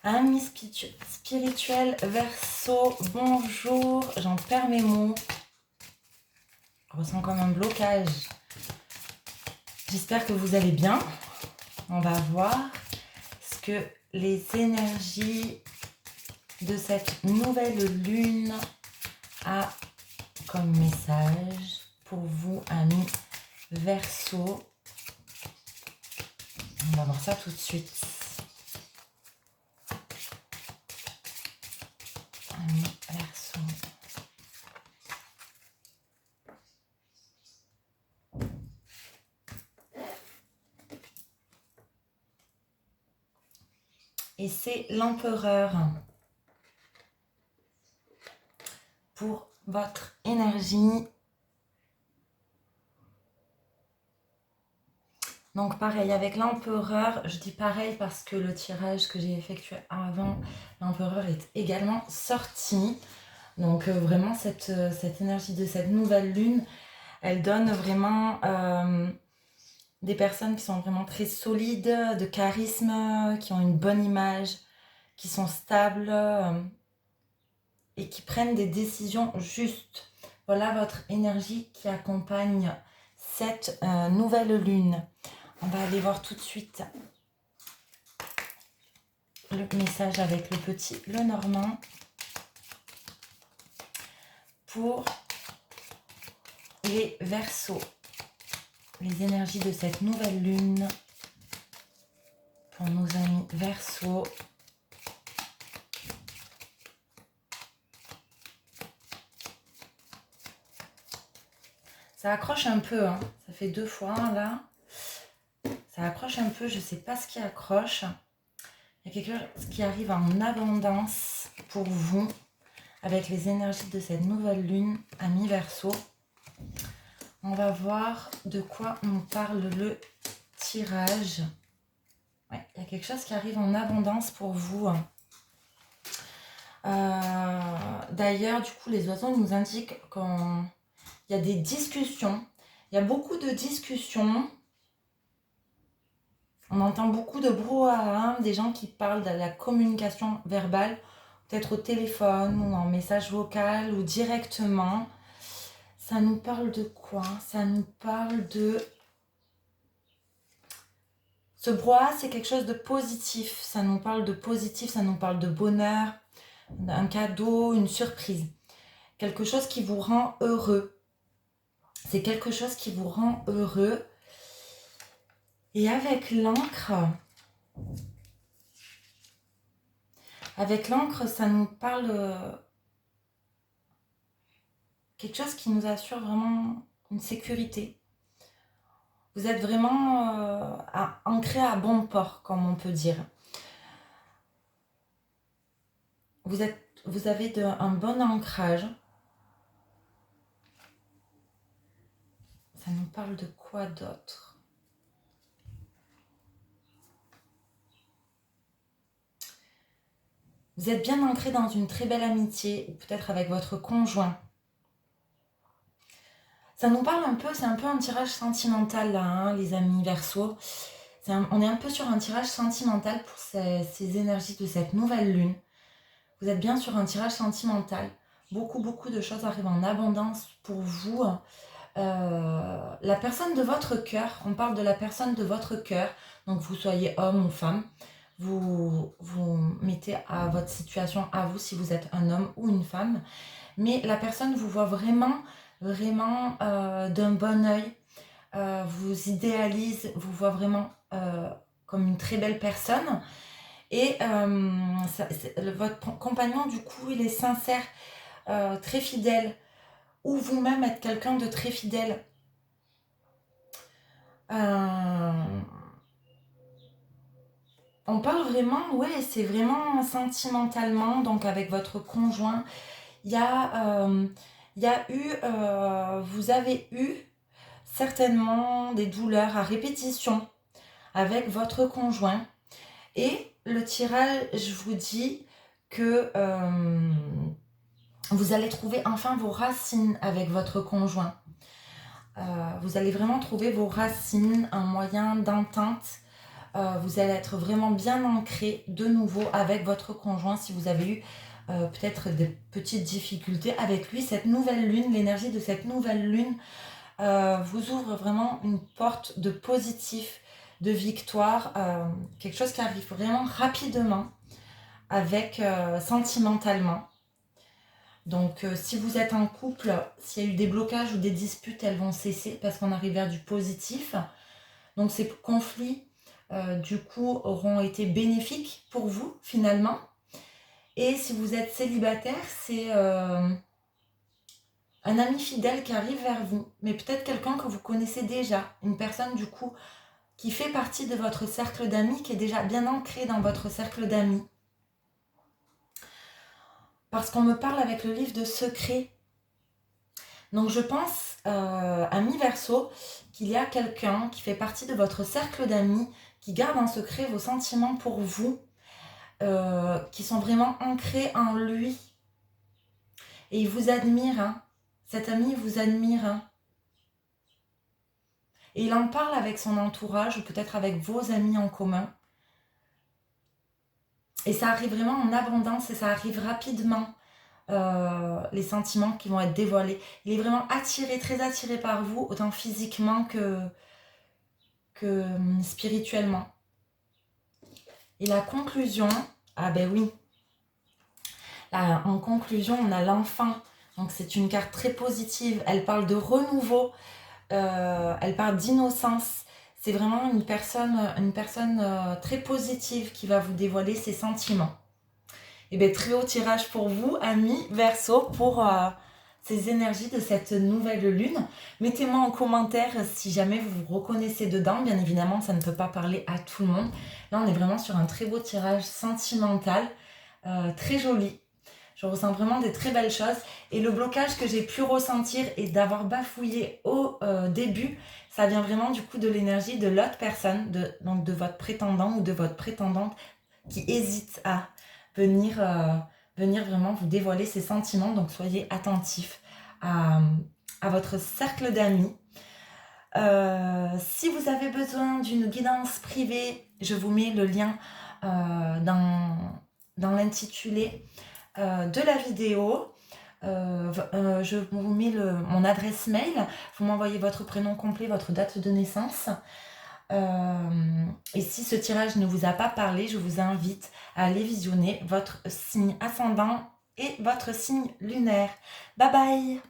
Amis spirituels Verseau, bonjour, j'en perds mes mots. Je ressens comme un blocage. J'espère que vous allez bien. On va voir ce que les énergies de cette nouvelle lune a comme message pour vous, amis Verseau. On va voir ça tout de suite. Amis Verseau. Et c'est l'empereur pour votre énergie. Donc pareil, avec l'empereur, je dis pareil parce que le tirage que j'ai effectué avant, l'empereur est également sorti. Donc vraiment, cette énergie de cette nouvelle lune, elle donne vraiment des personnes qui sont vraiment très solides, de charisme, qui ont une bonne image, qui sont stables et qui prennent des décisions justes. Voilà votre énergie qui accompagne cette nouvelle lune. On va aller voir tout de suite le message avec le petit Lenormand pour les Verseaux. Les énergies de cette nouvelle lune pour nos amis Verseaux. Ça accroche un peu, hein. Ça fait 2 fois là. Ça accroche un peu, je ne sais pas ce qui accroche. Il y a quelque chose qui arrive en abondance pour vous avec les énergies de cette nouvelle lune, amis Verseau. On va voir de quoi nous parle le tirage. Ouais, il y a quelque chose qui arrive en abondance pour vous. D'ailleurs, du coup, les oiseaux nous indiquent qu'il y a des discussions. Il y a beaucoup de discussions. On entend beaucoup de brouhaha, des gens qui parlent de la communication verbale, peut-être au téléphone ou en message vocal ou directement. Ça nous parle de quoi? Ça nous parle de... Ce brouhaha, c'est quelque chose de positif. Ça nous parle de positif, ça nous parle de bonheur, un cadeau, une surprise. Quelque chose qui vous rend heureux. C'est quelque chose qui vous rend heureux. Et avec l'encre, ça nous parle quelque chose qui nous assure vraiment une sécurité. Vous êtes vraiment ancré à bon port, comme on peut dire. Vous avez un bon ancrage. Ça nous parle de quoi d'autre? Vous êtes bien ancré dans une très belle amitié, ou peut-être avec votre conjoint. Ça nous parle un peu, c'est un peu un tirage sentimental là, hein, les amis Verseaux. On est un peu sur un tirage sentimental pour ces énergies de cette nouvelle lune. Vous êtes bien sur un tirage sentimental. Beaucoup de choses arrivent en abondance pour vous. La personne de votre cœur, on parle de la personne de votre cœur, donc vous soyez homme ou femme, vous mettez à votre situation à vous si vous êtes un homme ou une femme, mais la personne vous voit vraiment d'un bon œil, vous idéalise, vous voit vraiment comme une très belle personne, et votre compagnon du coup il est sincère, très fidèle, ou vous-même êtes quelqu'un de très fidèle. On parle vraiment, ouais, c'est vraiment sentimentalement, donc avec votre conjoint, il y a eu, vous avez eu certainement des douleurs à répétition avec votre conjoint, et le tirage, je vous dis que vous allez trouver enfin vos racines avec votre conjoint. Vous allez vraiment trouver vos racines, un moyen d'entente, Vous allez être vraiment bien ancré de nouveau avec votre conjoint si vous avez eu peut-être des petites difficultés avec lui. Cette nouvelle lune, l'énergie de cette nouvelle lune vous ouvre vraiment une porte de positif, de victoire, quelque chose qui arrive vraiment rapidement avec sentimentalement. Donc si vous êtes en couple, s'il y a eu des blocages ou des disputes, elles vont cesser parce qu'on arrive vers du positif. Donc ces conflits, du coup, auront été bénéfiques pour vous finalement. Et si vous êtes célibataire, c'est un ami fidèle qui arrive vers vous, mais peut-être quelqu'un que vous connaissez déjà, une personne du coup qui fait partie de votre cercle d'amis, qui est déjà bien ancré dans votre cercle d'amis. Parce qu'on me parle avec le livre de secrets. Donc je pense, ami Verseau, qu'il y a quelqu'un qui fait partie de votre cercle d'amis, qui garde en secret vos sentiments pour vous, qui sont vraiment ancrés en lui. Et il vous admire, hein. Cet ami vous admire, hein. Et il en parle avec son entourage ou peut-être avec vos amis en commun. Et ça arrive vraiment en abondance et ça arrive rapidement, les sentiments qui vont être dévoilés. Il est vraiment attiré, très attiré par vous, autant physiquement que spirituellement. Et la conclusion, ah ben oui, là, en conclusion, on a l'enfant. Donc c'est une carte très positive. Elle parle de renouveau, elle parle d'innocence. C'est vraiment une personne très positive qui va vous dévoiler ses sentiments. Et bien très haut tirage pour vous, amis Verseau, pour ces énergies de cette nouvelle lune. Mettez-moi en commentaire si jamais vous vous reconnaissez dedans. Bien évidemment, ça ne peut pas parler à tout le monde. Là, on est vraiment sur un très beau tirage sentimental, très joli. Je ressens vraiment des très belles choses. Et le blocage que j'ai pu ressentir et d'avoir bafouillé au début, ça vient vraiment du coup de l'énergie de l'autre personne, donc de votre prétendant ou de votre prétendante qui hésite à venir vraiment vous dévoiler ses sentiments. Donc soyez attentifs à votre cercle d'amis. Si vous avez besoin d'une guidance privée, je vous mets le lien dans l'intitulé de la vidéo. Je vous mets mon adresse mail. Vous m'envoyez votre prénom complet, votre date de naissance. Et si ce tirage ne vous a pas parlé, je vous invite à aller visionner votre signe ascendant et votre signe lunaire. Bye bye!